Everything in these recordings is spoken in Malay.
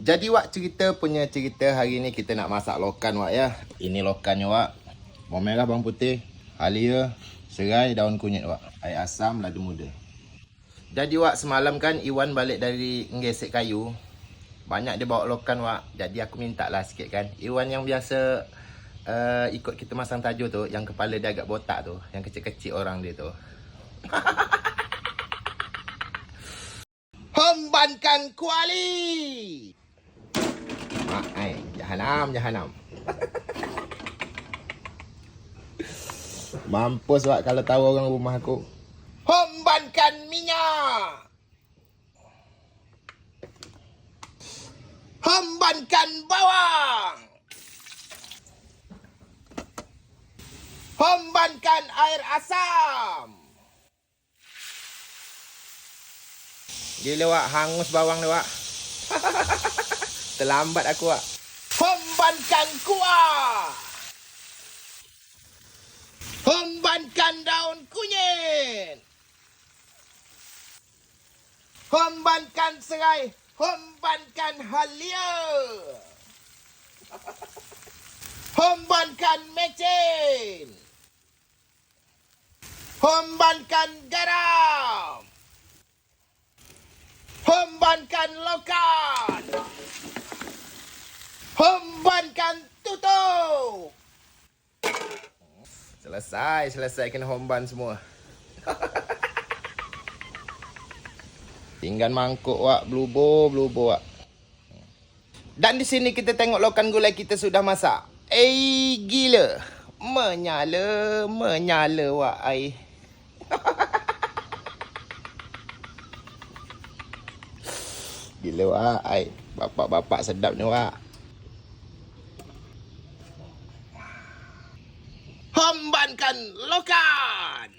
Jadi Wak, cerita hari ni kita nak masak lokan Wak ya. Ini lokannya Wak. Bawang merah, bawang putih, halia, serai, daun kunyit Wak. Air asam, lada muda. Jadi Wak, semalam kan Iwan balik dari nggesek kayu. Banyak dia bawa lokan Wak. Jadi aku minta lah sikit kan. Iwan yang biasa ikut kita masang tajuk tu, yang kepala dia agak botak tu, yang kecil-kecil orang dia tu. Hembankan kuali. Jahanam. Mampus Wak kalau tahu orang rumah aku. Hembankan minyak. Hembankan bawang. Hembankan air asam. Gila Wak, hangus bawang ni Wak. Terlambat aku Wak. Hembankan kuah. Hembankan daun kunyit. Hembankan serai. Hembankan halia. Hembankan mecin. Hembankan garam. Hembankan lokan. Hembankan tutup. Selesai kena homban semua. Tinggal mangkuk Wak, blubur Wak. Dan di sini kita tengok lokan gulai kita sudah masak. Gila. Menyala Wak air. Gila Wak air. Bapak-bapak sedap ni Wak. Hembankan lokan.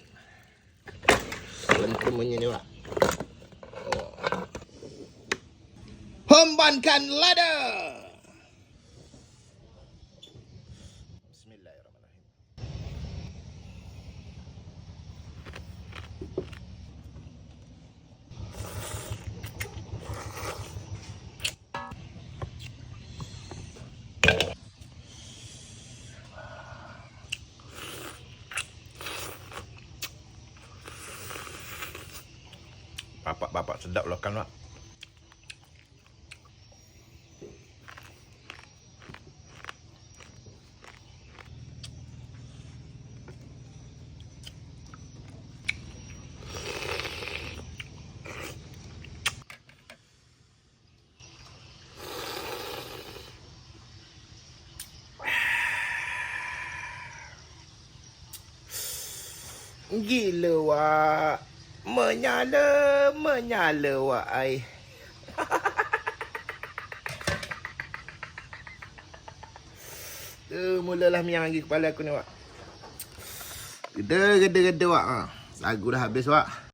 Lentur bunyi ni Wak. Hembankan lada. Bismillahirrahmanirrahim. Bapak sedap lokan Wak. Gila Wak. Menyala Wak air. Mulalah miang lagi kepala aku ni Wak. Gede Wak. Lagu dah habis Wak.